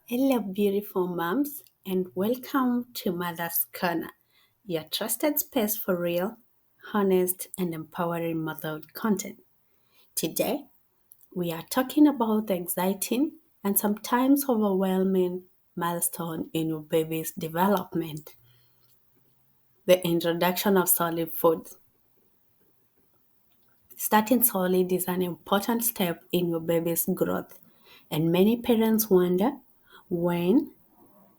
Hello, beautiful moms, and welcome to Mother's Corner, your trusted space for real, honest, and empowering motherhood content. Today, we are talking about the exciting and sometimes overwhelming milestone in your baby's development, the introduction of solid foods. Starting solid is an important step in your baby's growth, and many parents wonder when,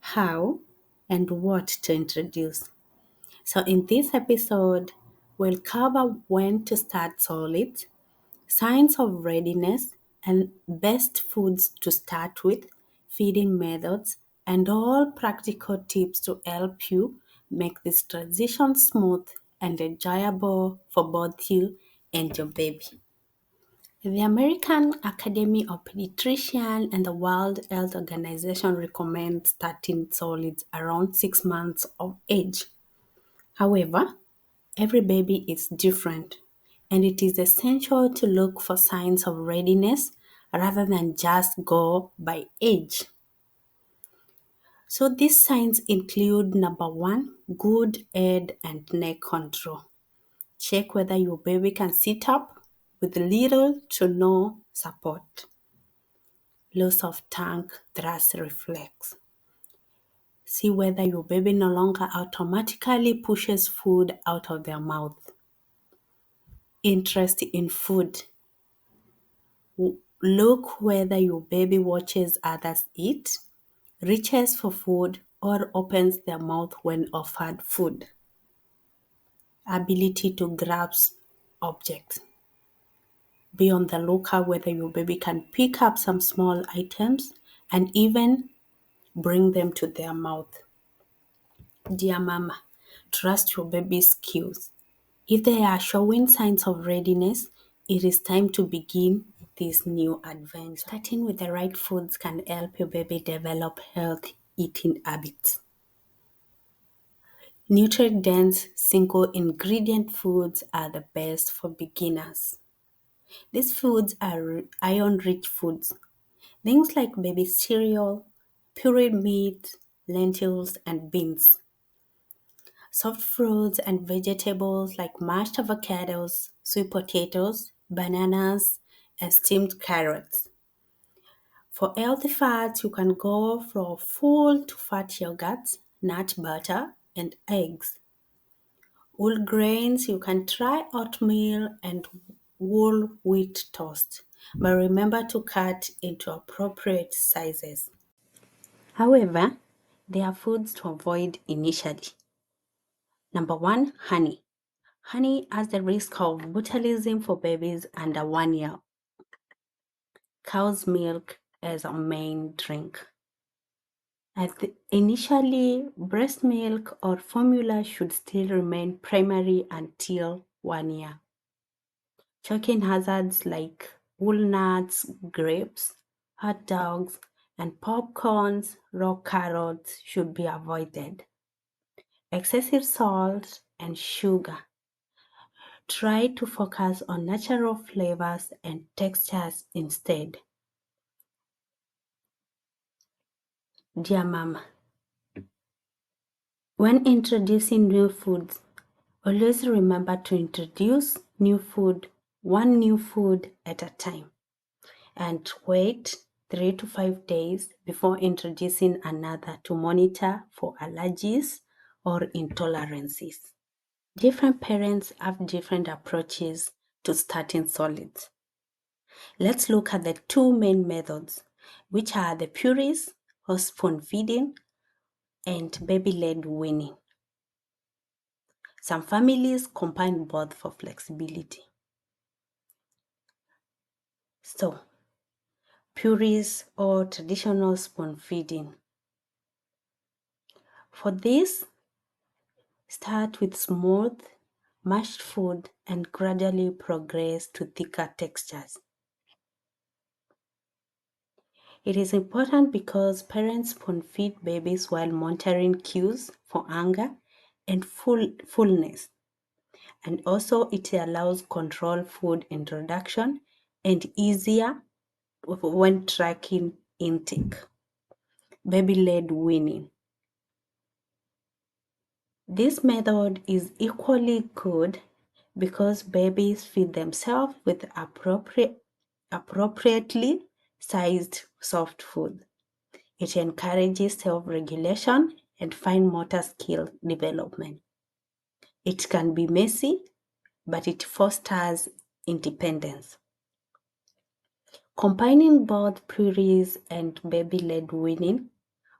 how, and what to introduce. So, in this episode, we'll cover when to start solids, signs of readiness, and best foods to start with, feeding methods, and all practical tips to help you make this transition smooth and enjoyable for both you and your baby. The American Academy of Pediatricians and the World Health Organization recommend starting solids around 6 months of age. However, every baby is different, and it is essential to look for signs of readiness rather than just go by age. So, these signs include number one, good head and neck control. Check whether your baby can sit up with little to no support. Loss of tongue thrust reflex. See whether your baby no longer automatically pushes food out of their mouth. Interest in food. Look whether your baby watches others eat, reaches for food, or opens their mouth when offered food. Ability to grasp objects. Be on the lookout whether your baby can pick up some small items and even bring them to their mouth. Dear mama, trust your baby's cues. If they are showing signs of readiness, it is time to begin this new adventure. Starting with the right foods can help your baby develop healthy eating habits. Nutrient-dense, single ingredient foods are the best for beginners. These foods are iron-rich foods. Things like baby cereal, pureed meat, lentils, and beans. Soft fruits and vegetables like mashed avocados, sweet potatoes, bananas, and steamed carrots. For healthy fats, you can go for full to fat yogurts, nut butter, and eggs. Whole grains, you can try oatmeal and whole wheat toast, but remember to cut into appropriate sizes. However, there are foods to avoid initially. Number one, honey. Honey has the risk of botulism for babies under 1 year. Cow's milk is a main drink. Initially, breast milk or formula should still remain primary until 1 year. Choking hazards like walnuts, grapes, hot dogs, and popcorns, raw carrots should be avoided. Excessive salt and sugar. Try to focus on natural flavors and textures instead. Dear Mama, when introducing new foods, always remember to introduce one new food at a time, and wait 3 to 5 days before introducing another to monitor for allergies or intolerances. Different parents have different approaches to starting solids. Let's look at the two main methods, which are the purees or spoon feeding and baby-led weaning. Some families combine both for flexibility. So, purees or traditional spoon feeding. For this, start with smooth, mashed food and gradually progress to thicker textures. It is important because parents spoon feed babies while monitoring cues for hunger and fullness. And also it allows controlled food introduction and easier when tracking intake. baby-led weaning. This method is equally good because babies feed themselves with appropriately sized soft food. It encourages self-regulation and fine motor skill development. It can be messy, but it fosters independence. Combining both purees and baby-led weaning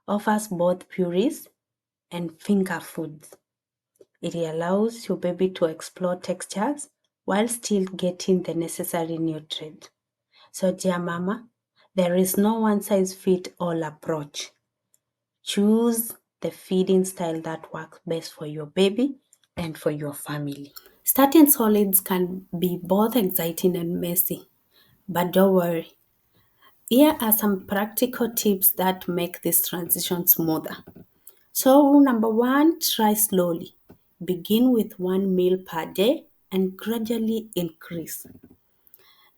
offers both purees and finger foods. It allows your baby to explore textures while still getting the necessary nutrient. So, dear mama, there is no one size fits all approach. Choose the feeding style that works best for your baby and for your family. Starting solids can be both exciting and messy, but don't worry. Here are some practical tips that make this transition smoother. So, rule number one, try slowly. Begin with one meal per day and gradually increase.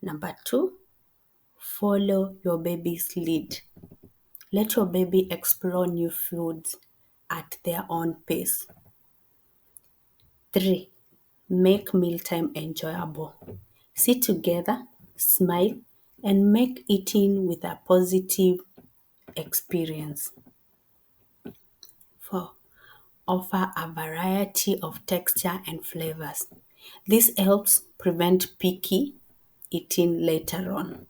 Number two, follow your baby's lead. Let your baby explore new foods at their own pace. 3. Make mealtime enjoyable. Sit together, smile, and make eating with a positive experience. 4. Offer a variety of texture and flavors. This helps prevent picky eating later on.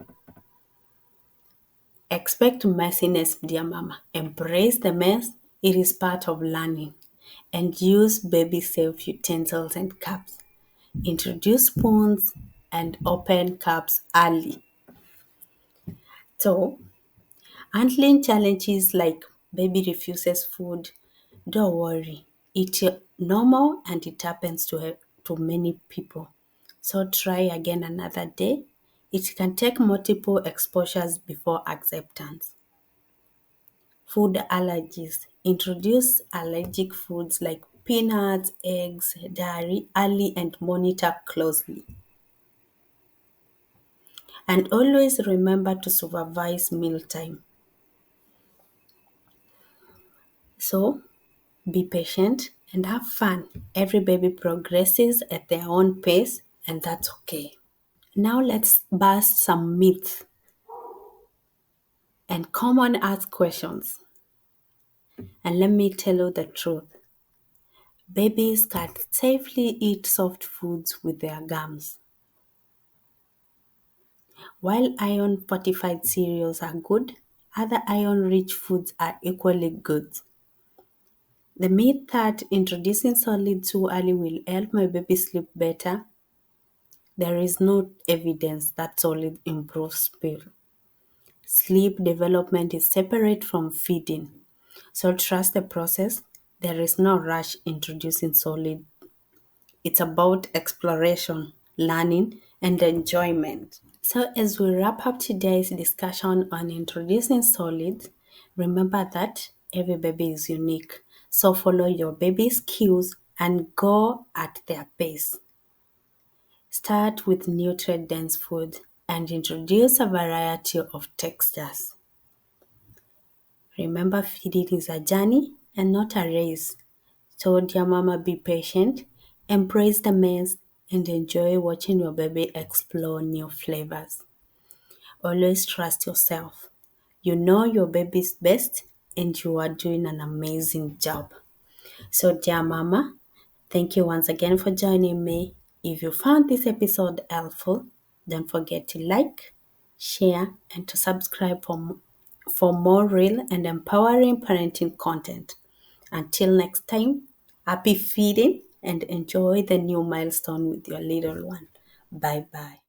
Expect messiness, dear mama. Embrace the mess. It is part of learning. And use baby-safe utensils and cups. Introduce spoons and open cups early. So, handling challenges like baby refuses food, don't worry. It's normal and it happens to many people. So try again another day. It can take multiple exposures before acceptance. Food allergies. Introduce allergic foods like peanuts, eggs, dairy early and monitor closely. And always remember to supervise mealtime. So be patient and have fun. Every baby progresses at their own pace, and that's okay. Now let's bust some myths and common asked questions. And let me tell you the truth. Babies can safely eat soft foods with their gums. While iron fortified cereals are good, other iron rich foods are equally good. The myth that introducing solid too early will help my baby sleep better, there is no evidence that solid improves sleep development is separate from feeding. So trust the process. There is no rush introducing solid. It's about exploration, learning, and enjoyment. So as we wrap up today's discussion on introducing solids, remember that every baby is unique. So follow your baby's cues and go at their pace. Start with nutrient-dense food and introduce a variety of textures. Remember, feeding is a journey and not a race. So, dear mama, be patient, embrace the mess, and enjoy watching your baby explore new flavors. Always trust yourself. You know your baby's best, and you are doing an amazing job. So, dear mama, thank you once again for joining me. If you found this episode helpful, don't forget to like, share, and to subscribe for more real and empowering parenting content. Until next time, happy feeding and enjoy the new milestone with your little one. Bye bye.